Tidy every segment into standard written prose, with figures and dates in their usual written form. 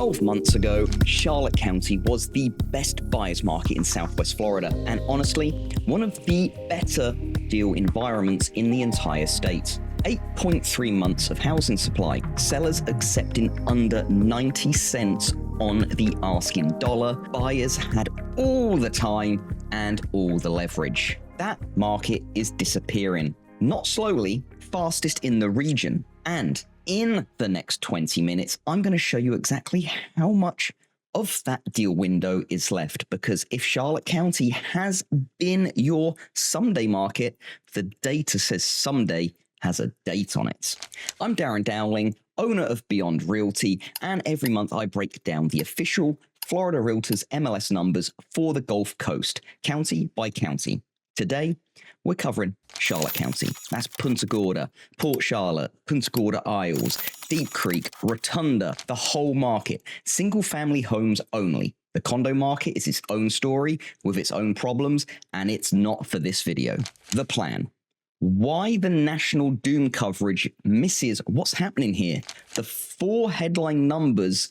12 months ago, Charlotte County was the best buyer's market in Southwest Florida, and honestly, one of the better deal environments in the entire state. 8.3 months of housing supply, sellers accepting under 90 cents on the asking dollar, buyers had all the time and all the leverage. That market is disappearing, not slowly, fastest in the region. And in the next 20 minutes, I'm going to show you exactly how much of that deal window is left, because if Charlotte County has been your someday market, the data says someday has a date on it. I'm Darren Dowling, owner of Beyond Realty, and every month I break down the official Florida Realtors MLS numbers for the Gulf Coast, county by county. Today, we're covering Charlotte County. That's Punta Gorda, Port Charlotte, Punta Gorda Isles, Deep Creek, Rotunda, the whole market. Single family homes only. The condo market is its own story with its own problems, and it's not for this video. The plan. Why the national doom coverage misses what's happening here. The 4 headline numbers,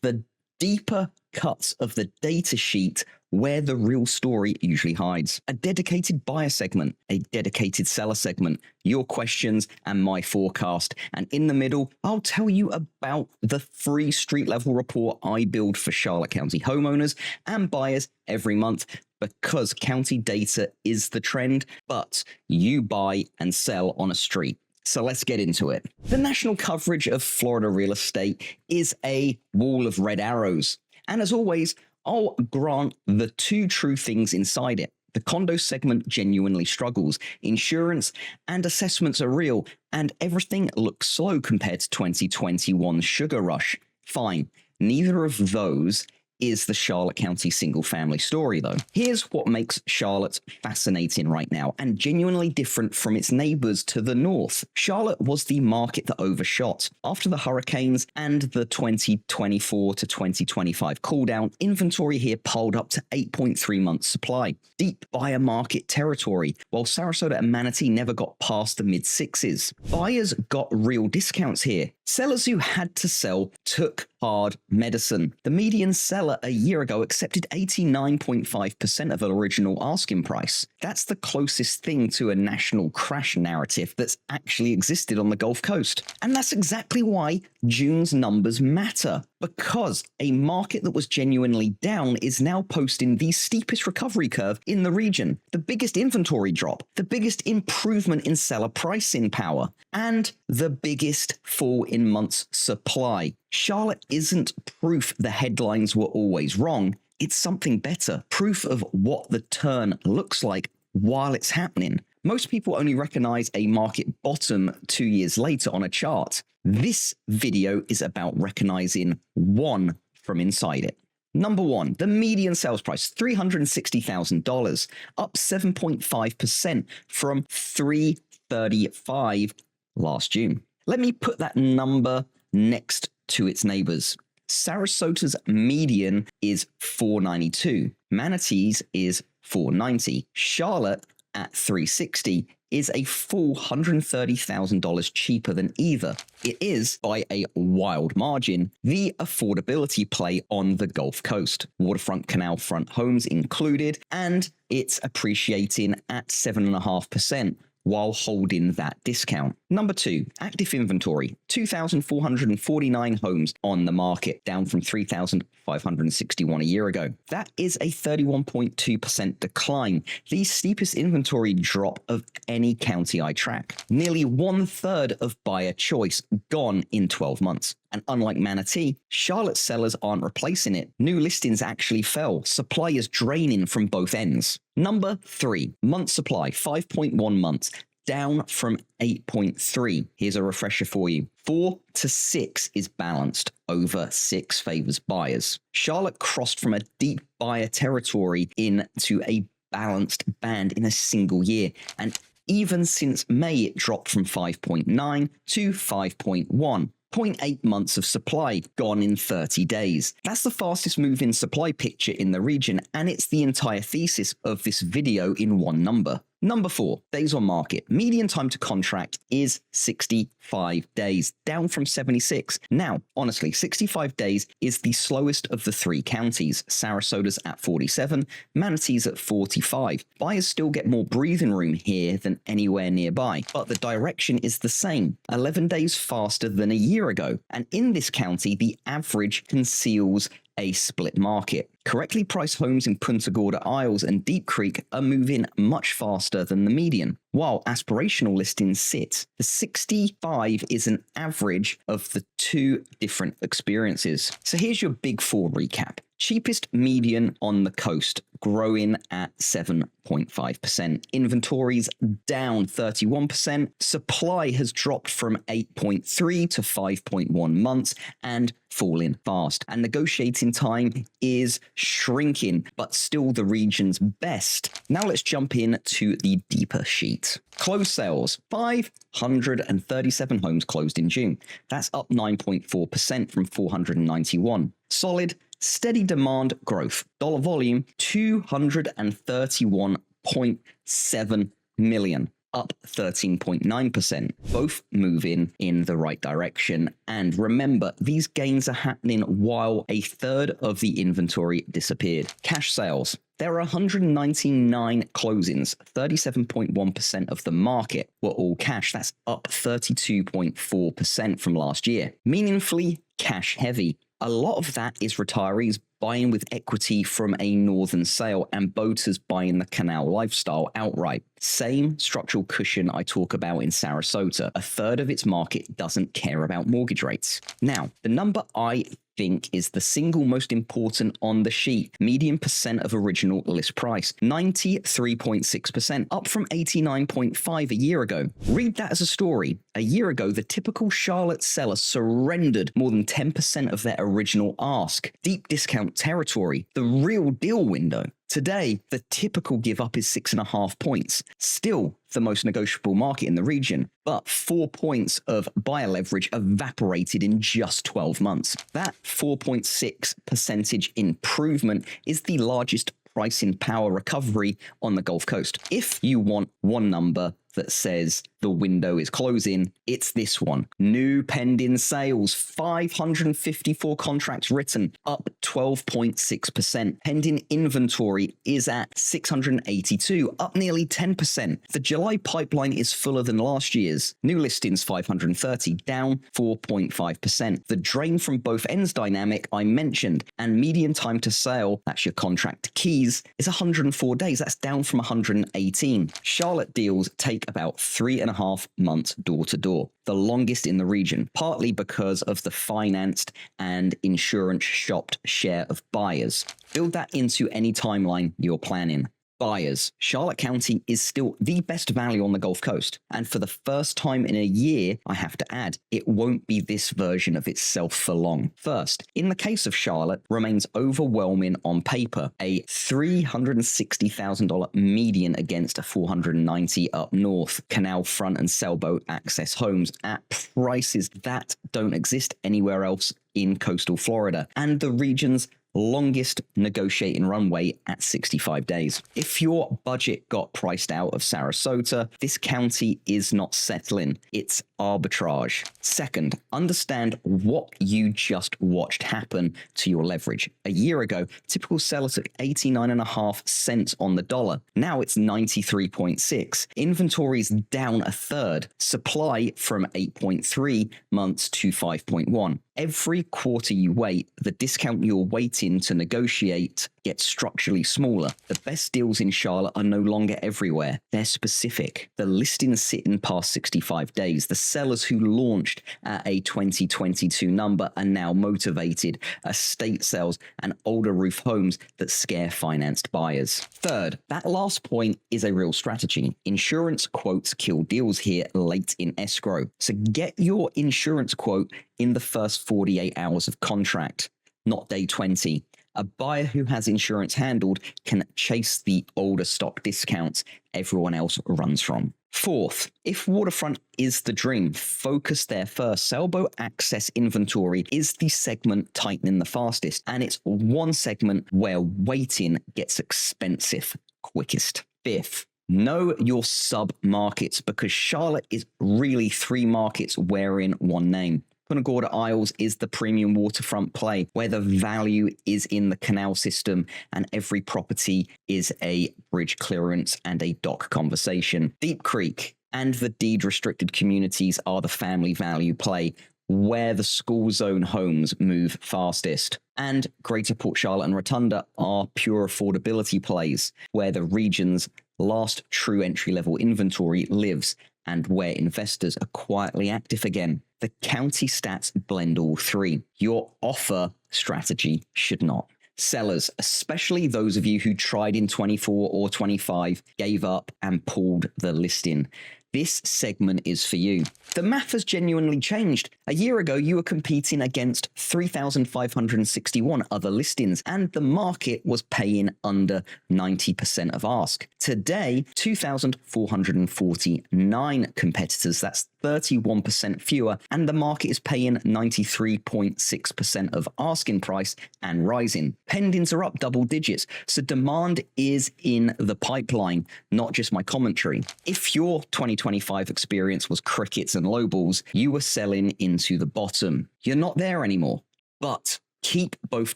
the deeper cuts of the data sheet where the real story usually hides. A dedicated buyer segment, a dedicated seller segment, your questions and my forecast. And in the middle, I'll tell you about the free street level report I build for Charlotte County homeowners and buyers every month, because county data is the trend, but you buy and sell on a street. So let's get into it. The national coverage of Florida real estate is a wall of red arrows. And as always, I'll grant the 2 true things inside it. The condo segment genuinely struggles. Insurance and assessments are real, and everything looks slow compared to 2021's sugar rush. Fine, neither of those is the Charlotte County single family story though. Here's what makes Charlotte fascinating right now and genuinely different from its neighbors to the north. Charlotte was the market that overshot. After the hurricanes and the 2024 to 2025 cool down, inventory here piled up to 8.3 months supply. Deep buyer market territory, while Sarasota and Manatee never got past the mid-6s. Buyers got real discounts here. Sellers who had to sell took hard medicine. The median seller a year ago accepted 89.5% of an original asking price. That's the closest thing to a national crash narrative that's actually existed on the Gulf Coast. And that's exactly why June's numbers matter, because a market that was genuinely down is now posting the steepest recovery curve in the region, the biggest inventory drop, the biggest improvement in seller pricing power, and the biggest fall in months supply. Charlotte isn't proof the headlines were always wrong. It's something better, proof of what the turn looks like while it's happening. Most people only recognize a market bottom 2 years later on a chart. This video is about recognizing one from inside it. Number 1, the median sales price, $360,000, up 7.5% from $335,000 last June. Let me put that number next to its neighbors. Sarasota's median is $492. Manatee's is $490. Charlotte at $360 is a full $130,000 cheaper than either. It is, by a wild margin, the affordability play on the Gulf Coast. Waterfront, canal front homes included, and it's appreciating at 7.5%. while holding that discount. Number 2, active inventory, 2,449 homes on the market, down from 3,561 a year ago. That is a 31.2% decline, the steepest inventory drop of any county I track. Nearly 1/3 of buyer choice gone in 12 months. And unlike Manatee, Charlotte sellers aren't replacing it. New listings actually fell. Supply is draining from both ends. Number 3, month supply, 5.1 months, down from 8.3. Here's a refresher for you. 4 to 6 is balanced, over 6 favors buyers. Charlotte crossed from a deep buyer territory into a balanced band in a single year. And even since May, it dropped from 5.9 to 5.1. 0.8 months of supply gone in 30 days. That's the fastest move in supply picture in the region, and it's the entire thesis of this video in one number. Number 4, days on market. Median time to contract is 65 days, down from 76. Now, honestly, 65 days is the slowest of the 3 counties. Sarasota's at 47, Manatee's at 45. Buyers still get more breathing room here than anywhere nearby, but the direction is the same, 11 days faster than a year ago. And in this county, the average conceals a split market. Correctly priced homes in Punta Gorda, Isles, and Deep Creek are moving much faster than the median. While aspirational listings sit, the 65 is an average of the 2 different experiences. So here's your big 4 recap. Cheapest median on the coast, growing at 7.5%. Inventories down 31%. Supply has dropped from 8.3 to 5.1 months and falling fast. And negotiating time is shrinking, but still the region's best. Now let's jump in to the deeper sheet. Closed sales, 537 homes closed in June. That's up 9.4% from 491. Solid, steady demand growth. Dollar volume, 231.7 million. Up 13.9%, both moving in the right direction. And remember, these gains are happening while a third of the inventory disappeared. Cash sales. There are 199 closings, 37.1% of the market were all cash. That's up 32.4% from last year. Meaningfully cash heavy. A lot of that is retirees buying with equity from a northern sale and boaters buying the canal lifestyle outright. Same structural cushion I talk about in Sarasota. A third of its market doesn't care about mortgage rates. Now, the number I think is the single most important on the sheet. Median percent of original list price, 93.6%, up from 89.5 a year ago. Read that as a story. A year ago, the typical Charlotte seller surrendered more than 10% of their original ask. Deep discount territory, the real deal window. Today, the typical give up is 6.5 points. Still the most negotiable market in the region, but 4 points of buyer leverage evaporated in just 12 months. That 4.6 percentage improvement is the largest pricing power recovery on the Gulf Coast. If you want one number that says the window is closing, it's this one. New pending sales, 554 contracts written, up 12.6%. Pending inventory is at 682, up nearly 10%. The July pipeline is fuller than last year's. New listings 530, down 4.5%. The drain from both ends dynamic I mentioned, and median time to sale, that's your contract keys, is 104 days. That's down from 118. Charlotte deals take about 3.5 months door to door, the longest in the region, partly because of the financed and insurance shopped share of buyers. Build that into any timeline you're planning. Buyers. Charlotte County is still the best value on the Gulf Coast. And for the first time in a year, I have to add, it won't be this version of itself for long. First, in the case of Charlotte, remains overwhelming on paper. A $360,000 median against a $490 up north. Canal front and sailboat access homes at prices that don't exist anywhere else in coastal Florida. And the region's longest negotiating runway at 65 days. If your budget got priced out of Sarasota, this county is not settling, it's arbitrage. Second, understand what you just watched happen to your leverage. A year ago, typical seller took 89.5 cents on the dollar. Now it's 93.6. Inventory's down a third. Supply from 8.3 months to 5.1. Every quarter you wait, the discount you're waiting to negotiate gets structurally smaller. The best deals in Charlotte are no longer everywhere. They're specific. The listings sitting past 65 days. The sellers who launched at a 2022 number are now motivated. Estate sales and older roof homes that scare financed buyers. Third, that last point is a real strategy. Insurance quotes kill deals here late in escrow. So get your insurance quote in the first 48 hours of contract, not day 20. A buyer who has insurance handled can chase the older stock discounts everyone else runs from. Fourth, if waterfront is the dream, focus there first. Sailboat access inventory is the segment tightening the fastest, and it's one segment where waiting gets expensive quickest. Fifth, Know your sub-markets, because Charlotte is really 3 markets wearing one name. Punta Gorda Isles is the premium waterfront play where the value is in the canal system and every property is a bridge clearance and a dock conversation. Deep Creek and the deed-restricted communities are the family value play where the school zone homes move fastest. And Greater Port Charlotte and Rotunda are pure affordability plays where the region's last true entry-level inventory lives and where investors are quietly active again. The county stats blend all 3. Your offer strategy should not. Sellers, especially those of you who tried in 24 or 25, gave up and pulled the listing. This segment is for you. The math has genuinely changed. A year ago, you were competing against 3,561 other listings, and the market was paying under 90% of ask. Today, 2,449 competitors, that's 31% fewer, and the market is paying 93.6% of asking price and rising. Pendings are up double digits, so demand is in the pipeline, not just my commentary. If your 2025 experience was crickets and low balls, you were selling into the bottom. You're not there anymore. But keep both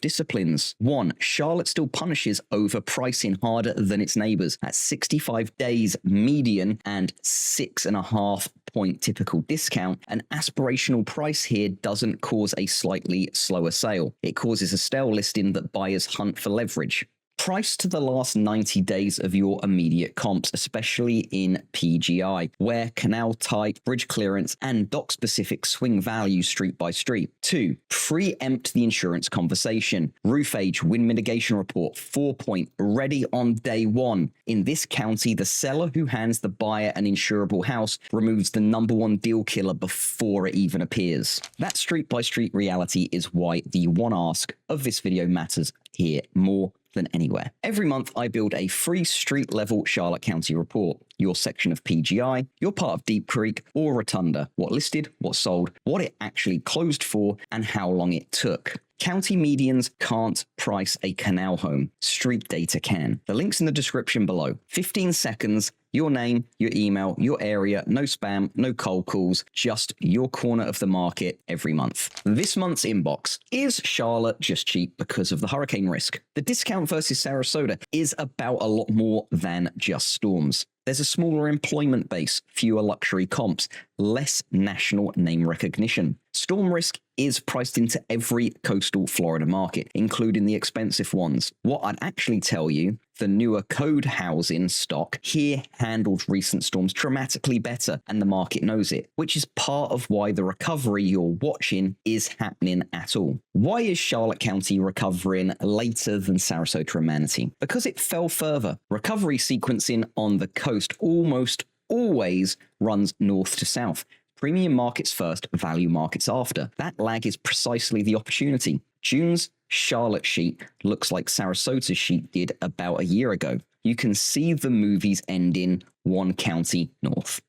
disciplines. 1, Charlotte still punishes overpricing harder than its neighbors at 65 days median and 6.5 point typical discount. An aspirational price here doesn't cause a slightly slower sale. It causes a stale listing that buyers hunt for leverage. Price to the last 90 days of your immediate comps, especially in PGI, where canal type, bridge clearance, and dock specific swing value street by street. 2, preempt the insurance conversation. Roof age, wind mitigation report, 4-point, ready on day 1. In this county, the seller who hands the buyer an insurable house removes the #1 deal killer before it even appears. That street by street reality is why the one ask of this video matters here more than anywhere. Every month, I build a free street-level Charlotte County report. Your section of PGI, your part of Deep Creek or Rotunda, what listed, what sold, what it actually closed for, and how long it took. County medians can't price a canal home. Street data can. The link's in the description below. 15 seconds, your name, your email, your area, no spam, no cold calls, just your corner of the market every month. This month's inbox. Is Charlotte just cheap because of the hurricane risk? The discount versus Sarasota is about a lot more than just storms. There's a smaller employment base, fewer luxury comps, less national name recognition. Storm risk is priced into every coastal Florida market, including the expensive ones. What I'd actually tell you, the newer code housing stock here handled recent storms dramatically better, and the market knows it, which is part of why the recovery you're watching is happening at all. Why is Charlotte County recovering later than Sarasota and Manatee? Because it fell further. Recovery sequencing on the coast almost always runs north to south. Premium markets first, value markets after. That lag is precisely the opportunity. June's Charlotte sheet looks like Sarasota's sheet did about a year ago. You can see the movies ending 1 county north.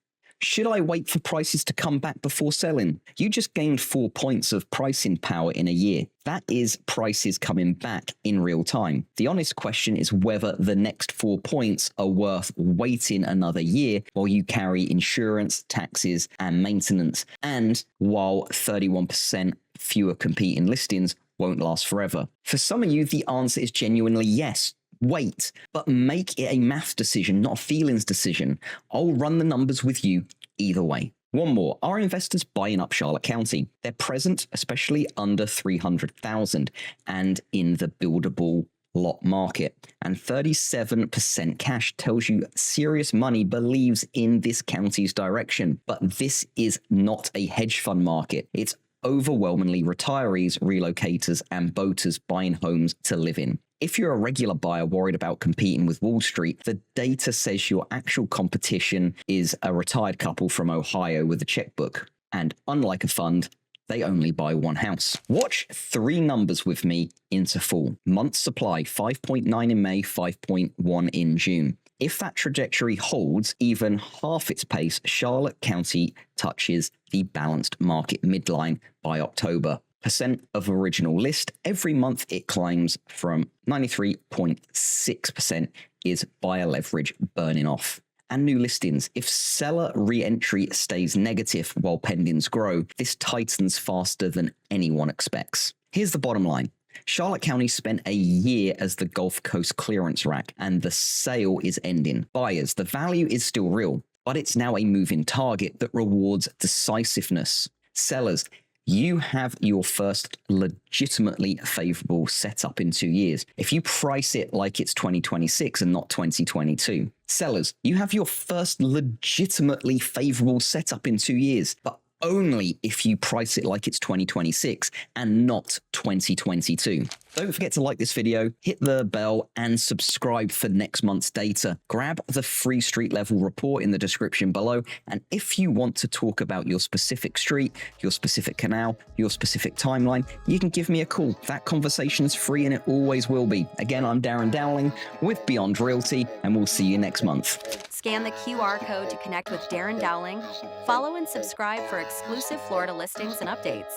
Should I wait for prices to come back before selling? You just gained 4 points of pricing power in a year. That is prices coming back in real time. The honest question is whether the next 4 points are worth waiting another year while you carry insurance, taxes, and maintenance, and while 31% fewer competing listings won't last forever. For some of you, the answer is genuinely yes. Wait, but make it a math decision, not a feelings decision. I'll run the numbers with you either way. One more, are investors buying up Charlotte County? They're present, especially under 300,000 and in the buildable lot market. And 37% cash tells you serious money believes in this county's direction. But this is not a hedge fund market. It's overwhelmingly retirees, relocators, and boaters buying homes to live in. If you're a regular buyer worried about competing with Wall Street, the data says your actual competition is a retired couple from Ohio with a checkbook. And unlike a fund, they only buy one house. Watch 3 numbers with me into fall. Month supply, 5.9 in May, 5.1 in June. If that trajectory holds even half its pace, Charlotte County touches the balanced market midline by October. Percent of original list, every month it climbs from 93.6% is buyer leverage burning off. and new listings. If seller re-entry stays negative while pendings grow, this tightens faster than anyone expects. Here's the bottom line. Charlotte County spent a year as the Gulf Coast clearance rack, and the sale is ending. Buyers, the value is still real, but it's now a moving target that rewards decisiveness. Sellers, you have your first legitimately favorable setup in 2 years. If you price it like it's 2026 and not 2022. Sellers, you have your first legitimately favorable setup in 2 years, but only if you price it like it's 2026 and not 2022. Don't forget to like this video, hit the bell, and subscribe for next month's data. Grab the free street level report in the description below. And if you want to talk about your specific street, your specific canal, your specific timeline, you can give me a call. That conversation's free and it always will be. Again, I'm Darren Dowling with Beyond Realty, and we'll see you next month. Scan the QR code to connect with Darren Dowling. Follow and subscribe for exclusive Florida listings and updates.